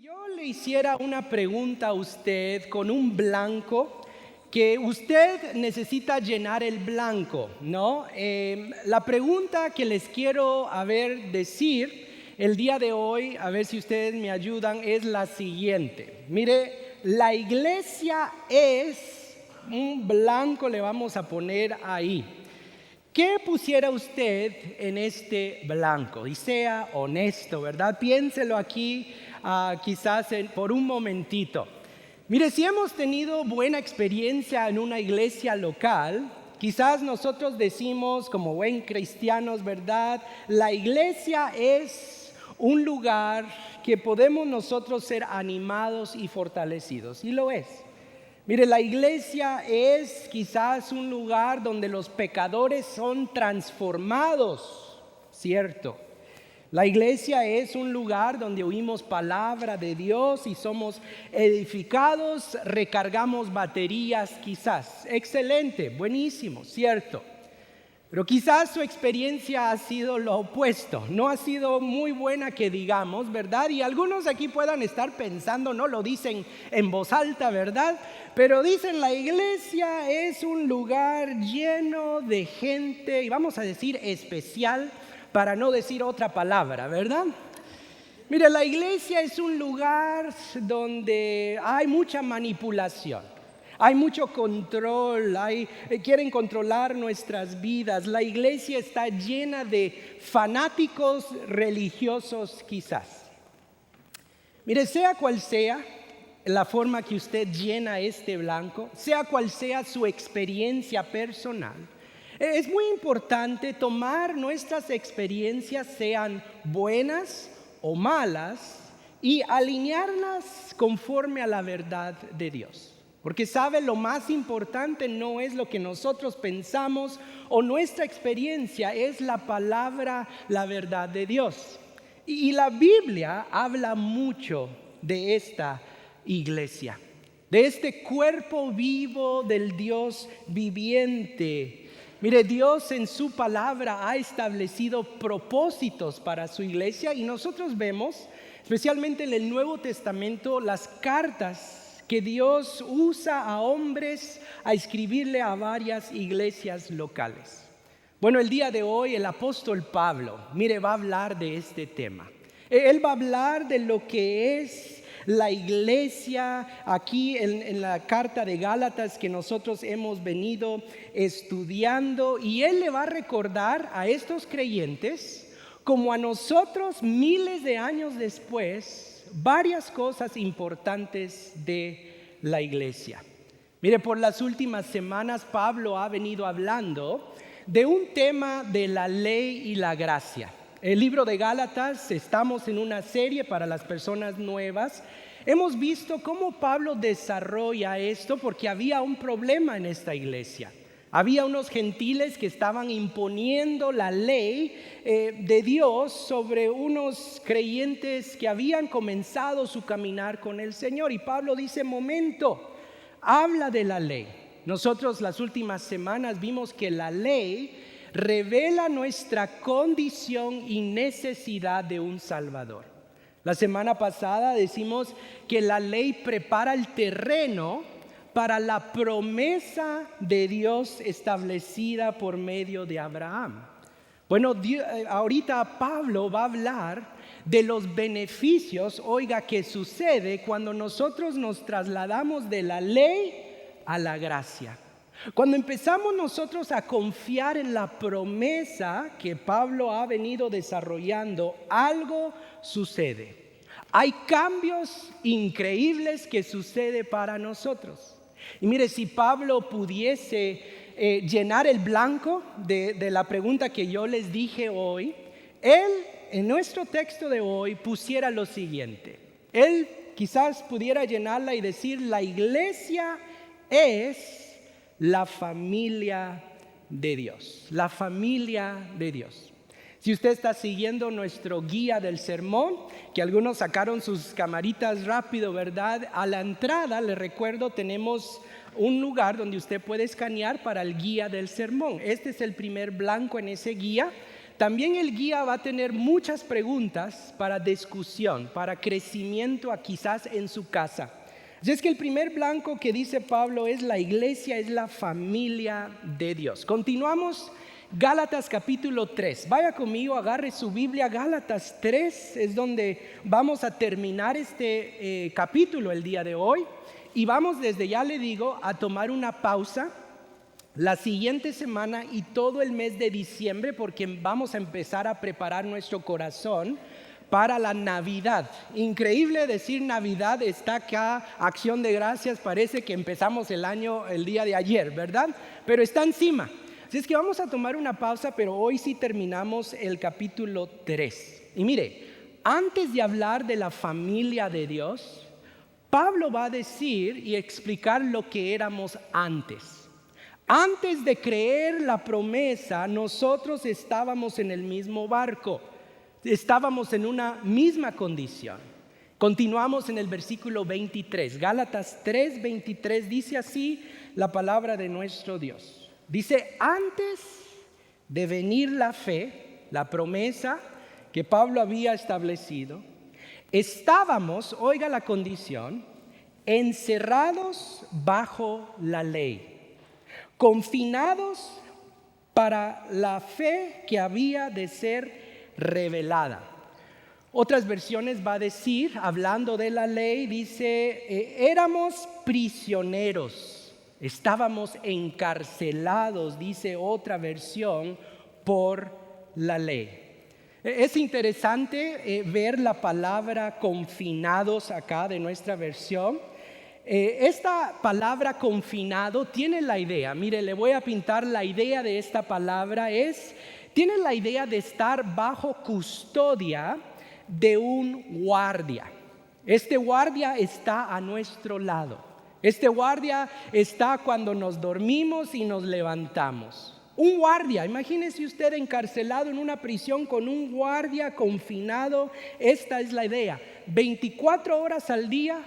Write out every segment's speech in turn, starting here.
yo le hiciera una pregunta a usted con un blanco, que usted necesita llenar el blanco, ¿no? La pregunta que les quiero decir el día de hoy, a ver si ustedes me ayudan, es la siguiente. Mire, la iglesia es un blanco, le vamos a poner ahí. ¿Qué pusiera usted en este blanco? Y sea honesto, ¿verdad? Piénselo aquí quizás por un momentito. Mire, si hemos tenido buena experiencia en una iglesia local, quizás nosotros decimos como buen cristianos, ¿verdad? La iglesia es un lugar que podemos nosotros ser animados y fortalecidos, y lo es. Mire, la iglesia es quizás un lugar donde los pecadores son transformados, ¿cierto? La iglesia es un lugar donde oímos palabra de Dios y somos edificados, recargamos baterías quizás. Excelente, buenísimo, ¿cierto? Pero quizás su experiencia ha sido lo opuesto, no ha sido muy buena que digamos, ¿verdad? Y algunos aquí puedan estar pensando, no lo dicen en voz alta, ¿verdad? Pero dicen la iglesia es un lugar lleno de gente, y vamos a decir especial, para no decir otra palabra, ¿verdad? Mire, la iglesia es un lugar donde hay mucha manipulación. Hay mucho control, quieren controlar nuestras vidas. La iglesia está llena de fanáticos religiosos quizás. Mire, sea cual sea la forma que usted llena este blanco, sea cual sea su experiencia personal, es muy importante tomar nuestras experiencias, sean buenas o malas, y alinearlas conforme a la verdad de Dios. Porque sabe, lo más importante no es lo que nosotros pensamos o nuestra experiencia, es la palabra, la verdad de Dios. Y la Biblia habla mucho de esta iglesia, de este cuerpo vivo del Dios viviente. Mire, Dios en su palabra ha establecido propósitos para su iglesia y nosotros vemos, especialmente en el Nuevo Testamento, las cartas que Dios usa a hombres a escribirle a varias iglesias locales. Bueno, el día de hoy el apóstol Pablo, mire, va a hablar de este tema. Él va a hablar de lo que es la iglesia aquí en la carta de Gálatas que nosotros hemos venido estudiando, y él le va a recordar a estos creyentes, como a nosotros miles de años después, varias cosas importantes de la iglesia. Mire, por las últimas semanas Pablo ha venido hablando de un tema de la ley y la gracia. El libro de Gálatas, estamos en una serie para las personas nuevas. Hemos visto cómo Pablo desarrolla esto porque había un problema en esta iglesia. Había unos gentiles que estaban imponiendo la ley de Dios sobre unos creyentes que habían comenzado su caminar con el Señor. Y Pablo dice, momento, habla de la ley. Nosotros las últimas semanas vimos que la ley revela nuestra condición y necesidad de un Salvador. La semana pasada decimos que la ley prepara el terreno para la promesa de Dios establecida por medio de Abraham. Bueno, ahorita Pablo va a hablar de los beneficios, oiga, que sucede cuando nosotros nos trasladamos de la ley a la gracia. Cuando empezamos nosotros a confiar en la promesa que Pablo ha venido desarrollando, algo sucede. Hay cambios increíbles que suceden para nosotros. Y mire, si Pablo pudiese llenar el blanco de la pregunta que yo les dije hoy, él en nuestro texto de hoy pusiera lo siguiente. Él quizás pudiera llenarla y decir, la iglesia es la familia de Dios. La familia de Dios. Si usted está siguiendo nuestro guía del sermón, que algunos sacaron sus camaritas rápido, ¿verdad? A la entrada, les recuerdo, tenemos un lugar donde usted puede escanear para el guía del sermón. Este es el primer blanco en ese guía. también el guía va a tener muchas preguntas para discusión, para crecimiento quizás en su casa. Así es que el primer blanco que dice Pablo es la iglesia, es la familia de Dios. Continuamos, Gálatas capítulo 3. Vaya conmigo, agarre su Biblia. Gálatas 3 es donde vamos a terminar este capítulo el día de hoy. Y vamos, desde ya le digo, a tomar una pausa la siguiente semana y todo el mes de diciembre, porque vamos a empezar a preparar nuestro corazón para la Navidad. Increíble decir Navidad, está acá, Acción de Gracias, parece que empezamos el año el día de ayer, ¿verdad? Pero está encima. Así es que vamos a tomar una pausa, pero hoy sí terminamos el capítulo 3. Y mire, antes de hablar de la familia de Dios, Pablo va a decir y explicar lo que éramos antes. Antes de creer la promesa, nosotros estábamos en el mismo barco. Estábamos en una misma condición. Continuamos en el versículo 23. Gálatas 3:23 dice así la palabra de nuestro Dios. Dice, antes de venir la fe, la promesa que Pablo había establecido, estábamos, oiga la condición, encerrados bajo la ley, confinados para la fe que había de ser revelada. Otras versiones va a decir, hablando de la ley, dice, éramos prisioneros, estábamos encarcelados, dice otra versión, por la ley. Es interesante ver la palabra confinados acá de nuestra versión. Esta palabra confinado tiene la idea, mire, le voy a pintar la idea de esta palabra, tiene la idea de estar bajo custodia de un guardia. Este guardia está a nuestro lado. Este guardia está cuando nos dormimos y nos levantamos. Un guardia, imagínese usted encarcelado en una prisión con un guardia confinado. Esta es la idea, 24 horas al día,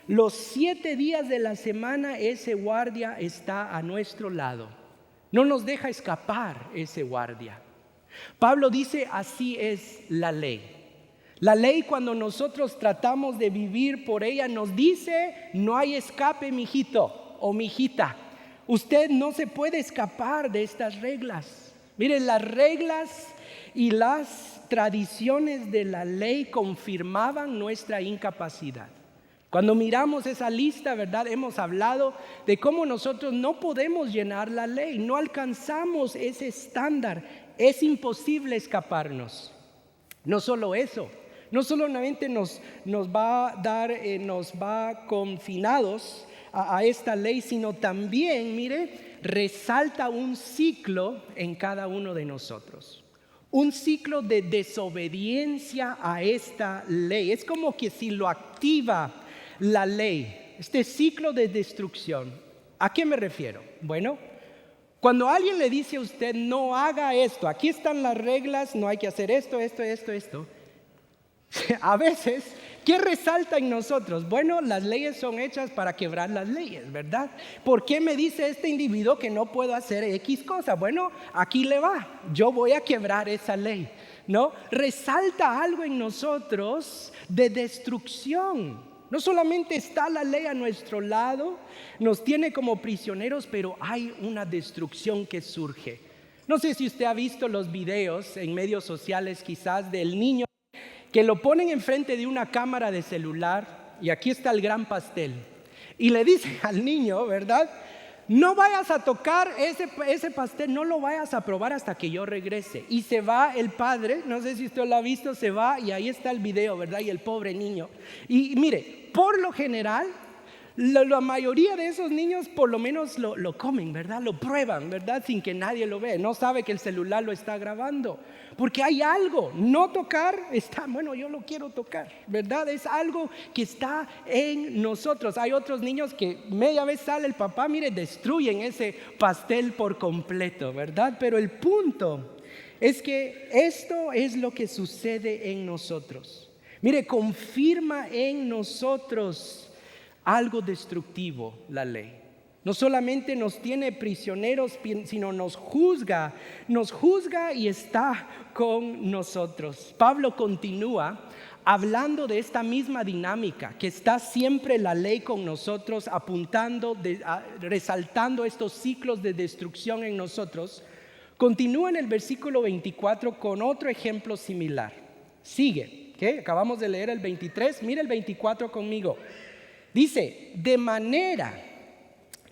los 7 días de la semana, ese guardia está a nuestro lado. No nos deja escapar ese guardia. Pablo dice, así es la ley. La ley, cuando nosotros tratamos de vivir por ella, nos dice, no hay escape, mijito o mijita. Usted no se puede escapar de estas reglas. Miren, las reglas y las tradiciones de la ley confirmaban nuestra incapacidad. Cuando miramos esa lista, ¿verdad? Hemos hablado de cómo nosotros no podemos llenar la ley, no alcanzamos ese estándar, es imposible escaparnos. No solo eso, no solamente nos va confinados a esta ley, sino también, mire, resalta un ciclo en cada uno de nosotros. Un ciclo de desobediencia a esta ley. Es como que si lo activa la ley, este ciclo de destrucción. ¿A qué me refiero? Bueno, cuando alguien le dice a usted, no haga esto, aquí están las reglas, no hay que hacer esto. A veces, ¿qué resalta en nosotros? Bueno, las leyes son hechas para quebrar las leyes, ¿verdad? ¿Por qué me dice este individuo que no puedo hacer X cosa? Bueno, aquí le va, yo voy a quebrar esa ley, ¿no? Resalta algo en nosotros de destrucción. No solamente está la ley a nuestro lado, nos tiene como prisioneros, pero hay una destrucción que surge. No sé si usted ha visto los videos en medios sociales quizás del niño que lo ponen enfrente de una cámara de celular y aquí está el gran pastel. Y le dicen al niño, ¿verdad? No vayas a tocar ese pastel, no lo vayas a probar hasta que yo regrese. Y se va el padre, no sé si usted lo ha visto, se va y ahí está el video, ¿verdad? Y el pobre niño. Y mire, por lo general, la mayoría de esos niños por lo menos lo comen, ¿verdad? Lo prueban, ¿verdad? Sin que nadie lo vea. No sabe que el celular lo está grabando. Porque hay algo, no tocar, bueno, yo lo quiero tocar, ¿verdad? Es algo que está en nosotros. Hay otros niños que media vez sale el papá, mire, destruyen ese pastel por completo, ¿verdad? Pero el punto es que esto es lo que sucede en nosotros. Mire, confirma en nosotros algo destructivo la ley. No solamente nos tiene prisioneros, sino nos juzga y está con nosotros. Pablo continúa hablando de esta misma dinámica, que está siempre la ley con nosotros, apuntando, resaltando estos ciclos de destrucción en nosotros. Continúa en el versículo 24 con otro ejemplo similar. Sigue, ¿okay? Acabamos de leer el 23, mira el 24 conmigo. Dice, de manera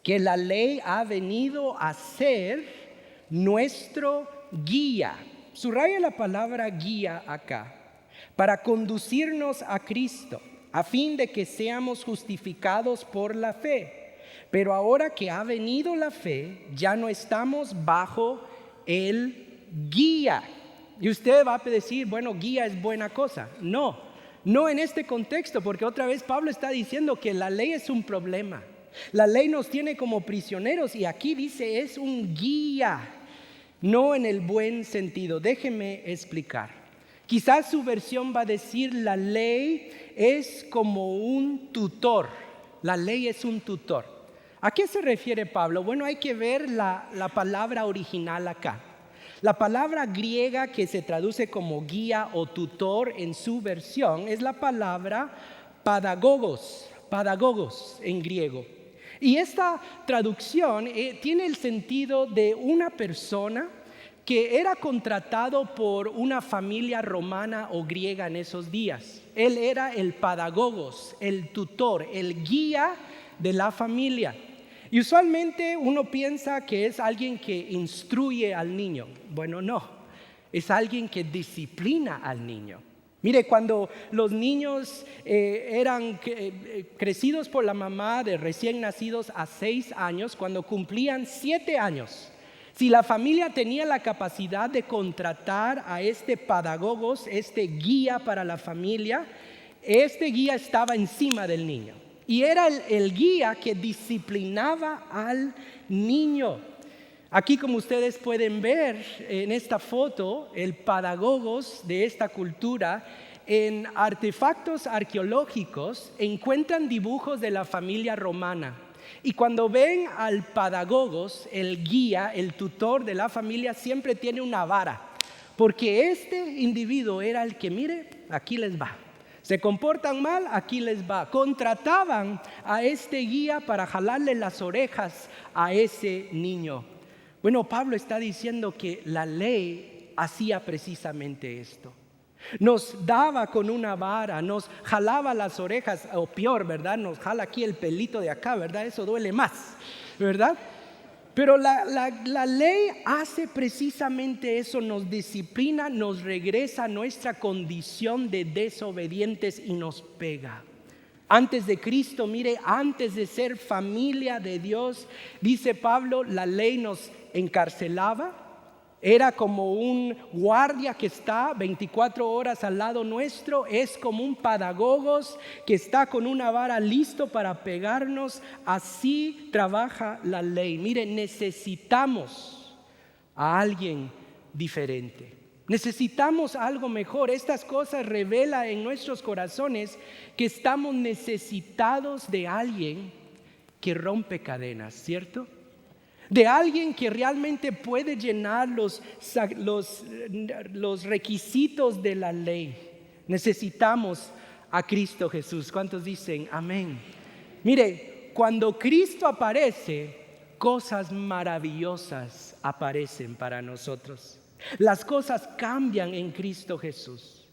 que la ley ha venido a ser nuestro guía. Subraya la palabra guía acá, para conducirnos a Cristo, a fin de que seamos justificados por la fe. Pero ahora que ha venido la fe, ya no estamos bajo el guía. Y usted va a decir, bueno, guía es buena cosa. No en este contexto, porque otra vez Pablo está diciendo que la ley es un problema. La ley nos tiene como prisioneros y aquí dice es un guía, no en el buen sentido. Déjeme explicar. Quizás su versión va a decir la ley es como un tutor. La ley es un tutor. ¿A qué se refiere Pablo? Bueno, hay que ver la palabra original acá. La palabra griega que se traduce como guía o tutor en su versión es la palabra padagogos en griego. Y esta traducción tiene el sentido de una persona que era contratado por una familia romana o griega en esos días. Él era el padagogos, el tutor, el guía de la familia. Y usualmente uno piensa que es alguien que instruye al niño. Bueno, no, es alguien que disciplina al niño. Mire, cuando los niños eran crecidos por la mamá de recién nacidos a 6 años, cuando cumplían 7 años, si la familia tenía la capacidad de contratar a este padagogos, este guía para la familia, este guía estaba encima del niño. Y era el guía que disciplinaba al niño. Aquí, como ustedes pueden ver en esta foto, el padagogos de esta cultura, en artefactos arqueológicos encuentran dibujos de la familia romana. Y cuando ven al padagogos, el guía, el tutor de la familia, siempre tiene una vara. Porque este individuo era el que, mire, aquí les va. Se comportan mal, aquí les va. Contrataban a este guía para jalarle las orejas a ese niño. Bueno, Pablo está diciendo que la ley hacía precisamente esto. Nos daba con una vara, nos jalaba las orejas, o peor, ¿verdad? Nos jala aquí el pelito de acá, ¿verdad? Eso duele más, ¿verdad? Pero la ley hace precisamente eso, nos disciplina, nos regresa a nuestra condición de desobedientes y nos pega. Antes de Cristo, mire, antes de ser familia de Dios, dice Pablo, la ley nos encarcelaba. Era como un guardia que está 24 horas al lado nuestro. Es como un padagogos que está con una vara listo para pegarnos. Así trabaja la ley. Mire, necesitamos a alguien diferente. Necesitamos algo mejor. Estas cosas revelan en nuestros corazones que estamos necesitados de alguien que rompe cadenas, ¿cierto? De alguien que realmente puede llenar los requisitos de la ley. Necesitamos a Cristo Jesús. ¿Cuántos dicen amén? Mire, cuando Cristo aparece, cosas maravillosas aparecen para nosotros. Las cosas cambian en Cristo Jesús.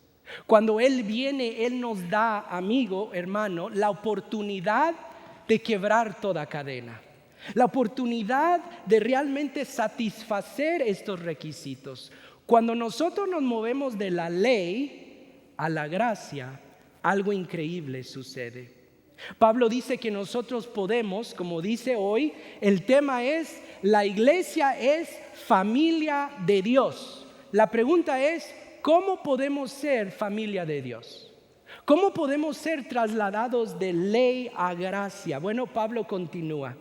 Cuando Él viene, Él nos da, amigo, hermano, la oportunidad de quebrar toda cadena. La oportunidad de realmente satisfacer estos requisitos. Cuando nosotros nos movemos de la ley a la gracia, algo increíble sucede. Pablo dice que nosotros podemos, como dice hoy, el tema es, la iglesia es familia de Dios. La pregunta es, ¿cómo podemos ser familia de Dios? ¿Cómo podemos ser trasladados de ley a gracia? Bueno, Pablo continúa.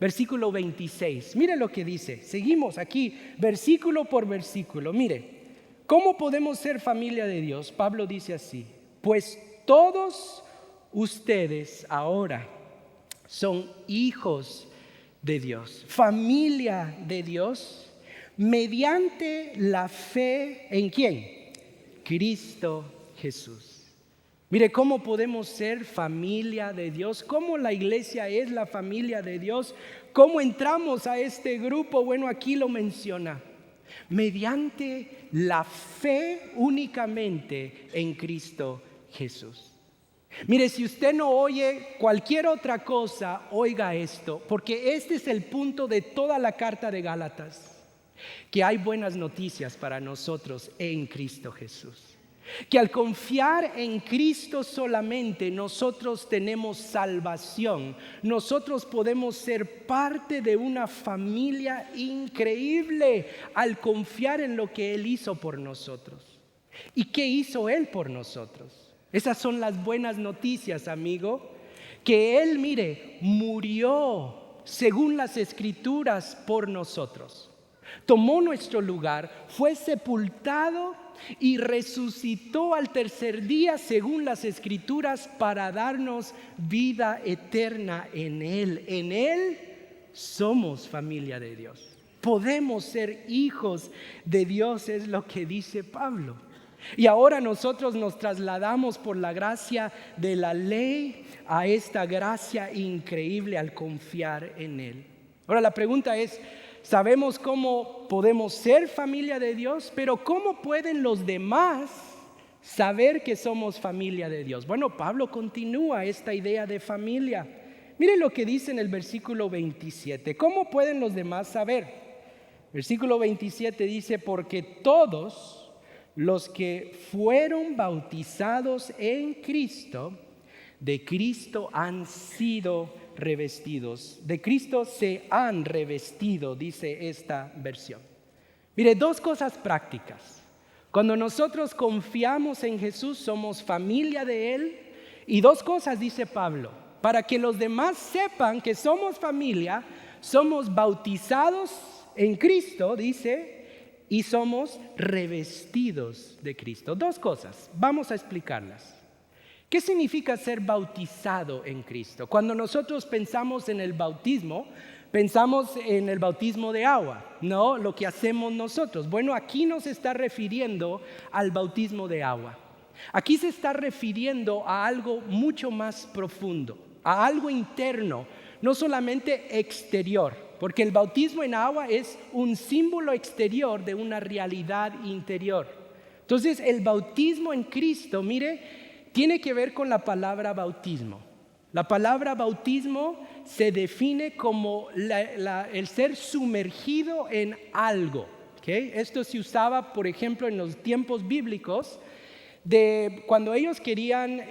Versículo 26, mire lo que dice, seguimos aquí versículo por versículo, mire, ¿cómo podemos ser familia de Dios? Pablo dice así, pues todos ustedes ahora son hijos de Dios, familia de Dios, mediante la fe ¿en quién? Cristo Jesús. Mire cómo podemos ser familia de Dios, cómo la iglesia es la familia de Dios, cómo entramos a este grupo. Bueno, aquí lo menciona, mediante la fe únicamente en Cristo Jesús. Mire, si usted no oye cualquier otra cosa, oiga esto, porque este es el punto de toda la carta de Gálatas, que hay buenas noticias para nosotros en Cristo Jesús. Que al confiar en Cristo solamente nosotros tenemos salvación. Nosotros podemos ser parte de una familia increíble al confiar en lo que Él hizo por nosotros. ¿Y qué hizo Él por nosotros? Esas son las buenas noticias, amigo. Que Él, mire, murió según las Escrituras por nosotros. Tomó nuestro lugar, fue sepultado y resucitó al tercer día según las Escrituras para darnos vida eterna en Él. En Él somos familia de Dios. Podemos ser hijos de Dios, es lo que dice Pablo. Y ahora nosotros nos trasladamos por la gracia de la ley a esta gracia increíble al confiar en Él. Ahora la pregunta es, sabemos cómo podemos ser familia de Dios, pero ¿cómo pueden los demás saber que somos familia de Dios? Bueno, Pablo continúa esta idea de familia. Miren lo que dice en el versículo 27. ¿Cómo pueden los demás saber? Versículo 27 dice, porque todos los que fueron bautizados en Cristo, de Cristo han sido revestidos. De Cristo se han revestido, dice esta versión. Mire, dos cosas prácticas. Cuando nosotros confiamos en Jesús, somos familia de Él. Y dos cosas, dice Pablo, para que los demás sepan que somos familia, somos bautizados en Cristo, dice, y somos revestidos de Cristo. Dos cosas, vamos a explicarlas. ¿Qué significa ser bautizado en Cristo? Cuando nosotros pensamos en el bautismo, pensamos en el bautismo de agua, ¿no? Lo que hacemos nosotros. Bueno, aquí no se está refiriendo al bautismo de agua. Aquí se está refiriendo a algo mucho más profundo, a algo interno, no solamente exterior, porque el bautismo en agua es un símbolo exterior de una realidad interior. Entonces, el bautismo en Cristo, mire, tiene que ver con la palabra bautismo. La palabra bautismo se define como el ser sumergido en algo. ¿Okay? Esto se usaba, por ejemplo, en los tiempos bíblicos, cuando ellos querían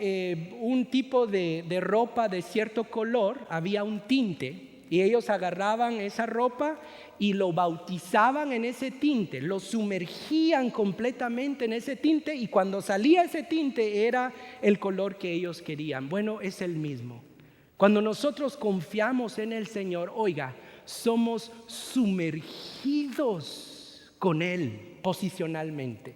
un tipo de ropa de cierto color, había un tinte, y ellos agarraban esa ropa y lo bautizaban en ese tinte, lo sumergían completamente en ese tinte, y cuando salía ese tinte era el color que ellos querían. Bueno, es el mismo. Cuando nosotros confiamos en el Señor, oiga, somos sumergidos con Él posicionalmente.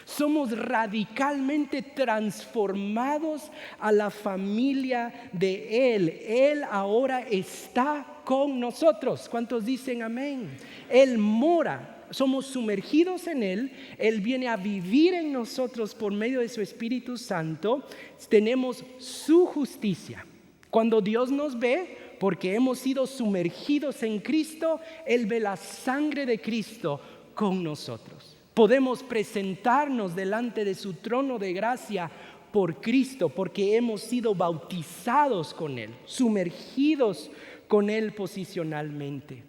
Somos radicalmente transformados a la familia de Él. Él ahora está con nosotros. ¿Cuántos dicen amén? Él mora, somos sumergidos en Él. Él viene a vivir en nosotros por medio de su Espíritu Santo. Tenemos su justicia. Cuando Dios nos ve, porque hemos sido sumergidos en Cristo, Él ve la sangre de Cristo con nosotros. Podemos presentarnos delante de su trono de gracia por Cristo, porque hemos sido bautizados con Él, sumergidos con Él posicionalmente.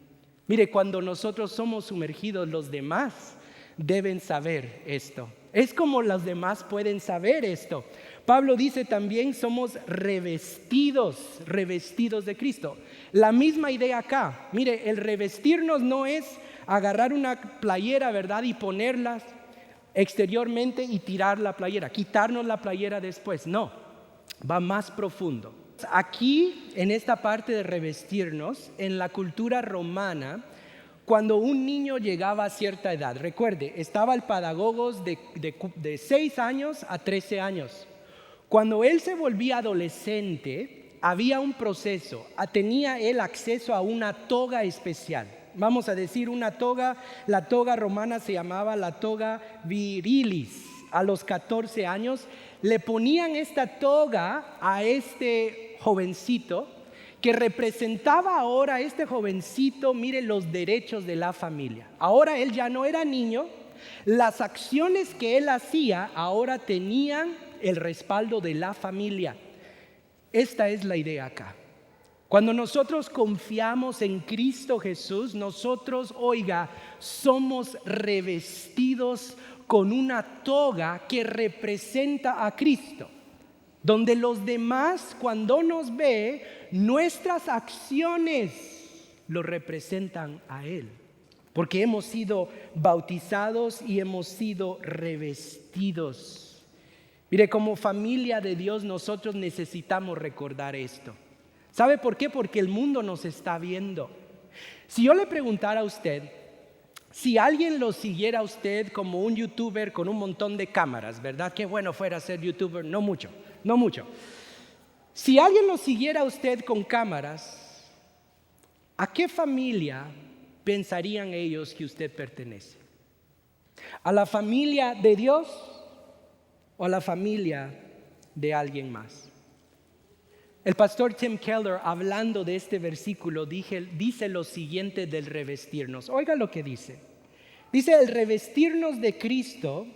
Mire, cuando nosotros somos sumergidos, los demás deben saber esto. Es como los demás pueden saber esto. Pablo dice también, somos revestidos de Cristo. La misma idea acá. Mire, el revestirnos no es agarrar una playera, ¿verdad? Y ponerla exteriormente y tirar la playera, quitarnos la playera después. No, va más profundo. Aquí, en esta parte de revestirnos, en la cultura romana, cuando un niño llegaba a cierta edad, recuerde, estaba el pedagogos de 6 años a 13 años. Cuando él se volvía adolescente, había un proceso. Tenía él acceso a una toga especial. Vamos a decir una toga, la toga romana se llamaba la toga virilis. A los 14 años le ponían esta toga a este jovencito que representaba ahora, este jovencito, mire, los derechos de la familia. Ahora él ya no era niño, las acciones que él hacía ahora tenían el respaldo de la familia. Esta es la idea acá. Cuando nosotros confiamos en Cristo Jesús, nosotros, somos revestidos con una toga que representa a Cristo, donde los demás, cuando nos ve, nuestras acciones lo representan a Él, porque hemos sido bautizados y hemos sido revestidos. Mire, como familia de Dios nosotros necesitamos recordar esto. ¿Sabe por qué? Porque el mundo nos está viendo. Si yo le preguntara a usted, si alguien lo siguiera a usted como un youtuber con un montón de cámaras, ¿verdad? Qué bueno fuera ser youtuber, no mucho. Si alguien lo siguiera a usted con cámaras, ¿a qué familia pensarían ellos que usted pertenece? ¿A la familia de Dios o a la familia de alguien más? El pastor Tim Keller, hablando de este versículo, dice lo siguiente del revestirnos. Oiga lo que dice. Dice, el revestirnos de Cristo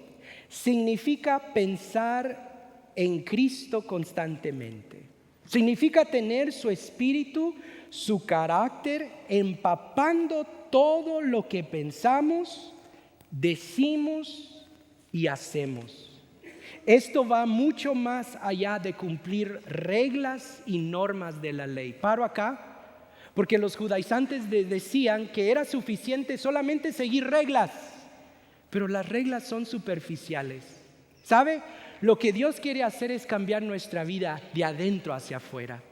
significa pensar en Cristo constantemente. Significa tener su espíritu, su carácter, empapando todo lo que pensamos, decimos y hacemos. Esto va mucho más allá de cumplir reglas y normas de la ley. Paro acá, porque los judaizantes decían que era suficiente solamente seguir reglas, pero las reglas son superficiales. ¿Sabe? Lo que Dios quiere hacer es cambiar nuestra vida de adentro hacia afuera.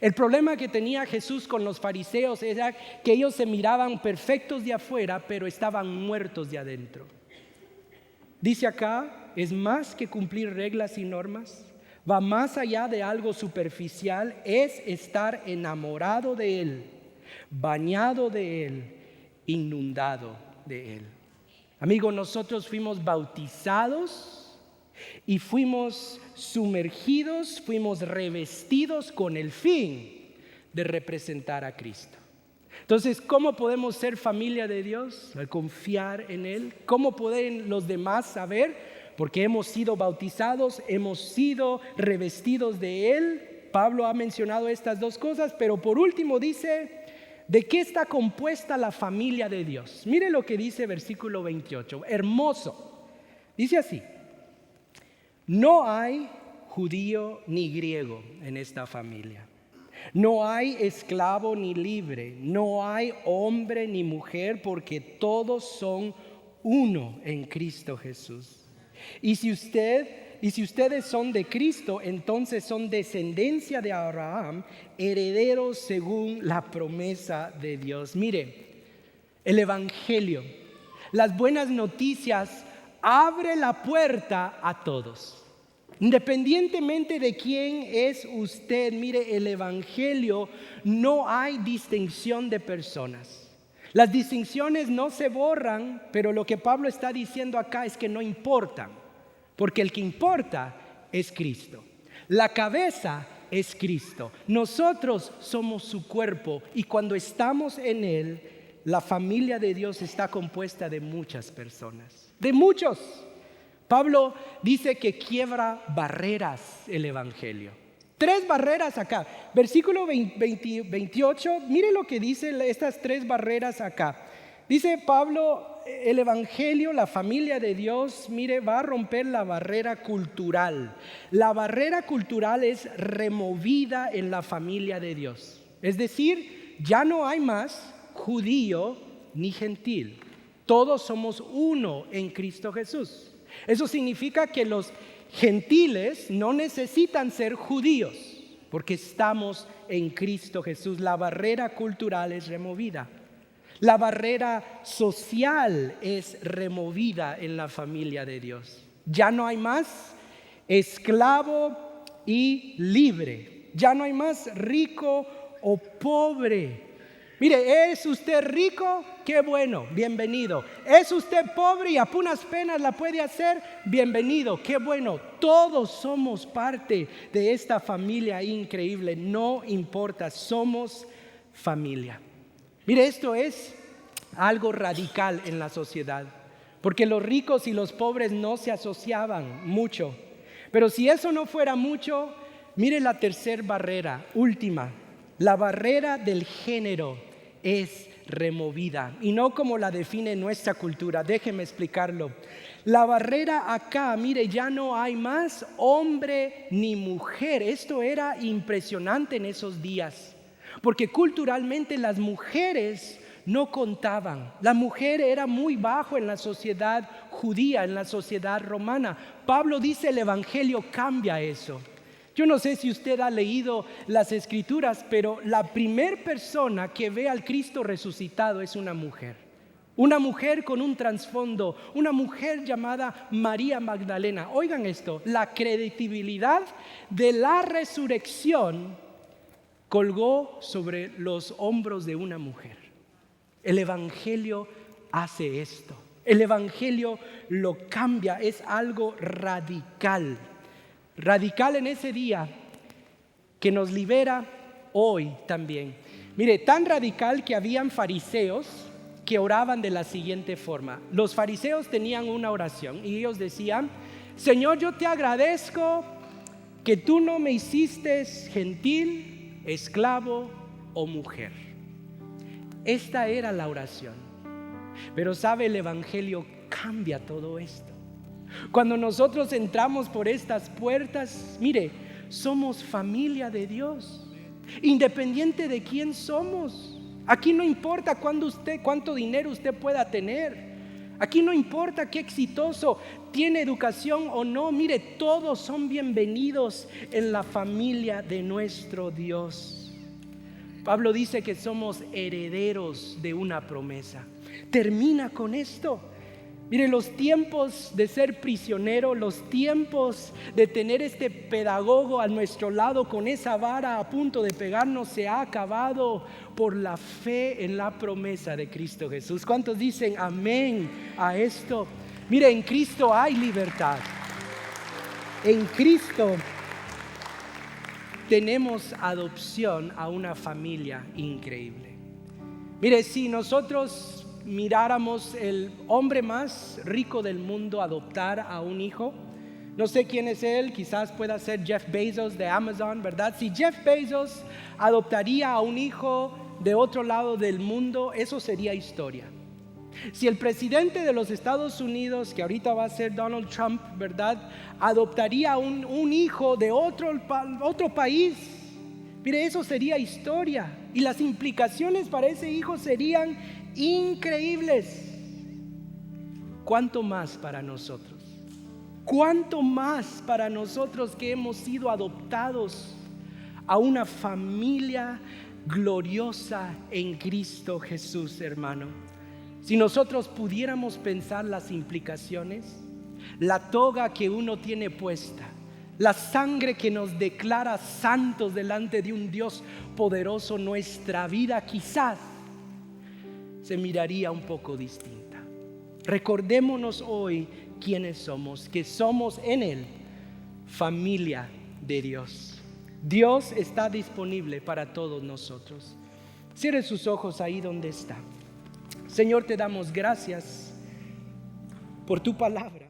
El problema que tenía Jesús con los fariseos era que ellos se miraban perfectos de afuera, pero estaban muertos de adentro. Dice acá, es más que cumplir reglas y normas, va más allá de algo superficial, es estar enamorado de Él, bañado de Él, inundado de Él. Amigo, nosotros fuimos bautizados y fuimos sumergidos, fuimos revestidos con el fin de representar a Cristo. Entonces, ¿cómo podemos ser familia de Dios? Al confiar en Él. ¿Cómo pueden los demás saber? Porque hemos sido bautizados, hemos sido revestidos de Él. Pablo ha mencionado estas dos cosas, pero por último dice, ¿de qué está compuesta la familia de Dios? Mire lo que dice versículo 28, hermoso. Dice así, no hay judío ni griego en esta familia. No hay esclavo ni libre, no hay hombre ni mujer, porque todos son uno en Cristo Jesús. Y si ustedes son de Cristo, entonces son descendencia de Abraham, herederos según la promesa de Dios. Mire, el Evangelio, las buenas noticias, abre la puerta a todos. Independientemente de quién es usted, mire, el Evangelio no hay distinción de personas. Las distinciones no se borran, pero lo que Pablo está diciendo acá es que no importan, porque el que importa es Cristo. La cabeza es Cristo. Nosotros somos su cuerpo y cuando estamos en Él, la familia de Dios está compuesta de muchas personas, de muchos. Pablo dice que quiebra barreras el Evangelio. 3 barreras acá. Versículo 28, mire lo que dicen estas 3 barreras acá. Dice Pablo, el Evangelio, la familia de Dios, mire, va a romper la barrera cultural. La barrera cultural es removida en la familia de Dios. Es decir, ya no hay más judío ni gentil. Todos somos uno en Cristo Jesús. Eso significa que los gentiles no necesitan ser judíos, porque estamos en Cristo Jesús. La barrera cultural es removida. La barrera social es removida en la familia de Dios. Ya no hay más esclavo y libre. Ya no hay más rico o pobre. Mire, ¿es usted rico? Qué bueno, bienvenido. ¿Es usted pobre y a puras penas la puede hacer? Bienvenido, qué bueno. Todos somos parte de esta familia increíble. No importa, somos familia. Mire, esto es algo radical en la sociedad, porque los ricos y los pobres no se asociaban mucho. Pero si eso no fuera mucho, mire la tercera barrera, última. La barrera del género es removida, y no como la define nuestra cultura. Déjeme explicarlo. La barrera acá, mire, ya no hay más hombre ni mujer. Esto era impresionante en esos días, porque culturalmente las mujeres no contaban. La mujer era muy bajo en la sociedad judía, en la sociedad romana. Pablo dice, el evangelio cambia eso. Yo no sé si usted ha leído las escrituras, pero la primera persona que ve al Cristo resucitado es una mujer. Una mujer con un trasfondo, una mujer llamada María Magdalena. Oigan esto, la credibilidad de la resurrección colgó sobre los hombros de una mujer. El evangelio hace esto. El evangelio lo cambia, es algo radical. Radical en ese día que nos libera hoy también. Mire, tan radical que habían fariseos que oraban de la siguiente forma. Los fariseos tenían una oración y ellos decían: Señor, yo te agradezco que tú no me hiciste gentil, esclavo o mujer. Esta era la oración. Pero sabe, el evangelio cambia todo esto. Cuando nosotros entramos por estas puertas, mire, somos familia de Dios, independiente de quién somos. Aquí no importa cuánto dinero usted pueda tener. Aquí no importa qué exitoso tiene educación o no. Mire, todos son bienvenidos en la familia de nuestro Dios. Pablo dice que somos herederos de una promesa. Termina con esto. Mire, los tiempos de ser prisionero, los tiempos de tener este pedagogo a nuestro lado con esa vara a punto de pegarnos se ha acabado por la fe en la promesa de Cristo Jesús. ¿Cuántos dicen amén a esto? Mire, en Cristo hay libertad. En Cristo tenemos adopción a una familia increíble. Mire, si nosotros miráramos el hombre más rico del mundo adoptar a un hijo, no sé quién es él, quizás pueda ser Jeff Bezos de Amazon, ¿verdad? Si Jeff Bezos adoptaría a un hijo de otro lado del mundo, eso sería historia. Si el presidente de los Estados Unidos, que ahorita va a ser Donald Trump, ¿verdad?, adoptaría un hijo de otro país, mire, eso sería historia. Y las implicaciones para ese hijo serían increíbles. ¿Cuánto más para nosotros? ¿Cuánto más para nosotros que hemos sido adoptados a una familia gloriosa en Cristo Jesús, hermano? Si nosotros pudiéramos pensar las implicaciones, la toga que uno tiene puesta, la sangre que nos declara santos delante de un Dios poderoso, nuestra vida quizás se miraría un poco distinta. Recordémonos hoy quiénes somos, que somos en Él familia de Dios. Dios está disponible para todos nosotros. Cierre sus ojos ahí donde está. Señor, te damos gracias por tu palabra.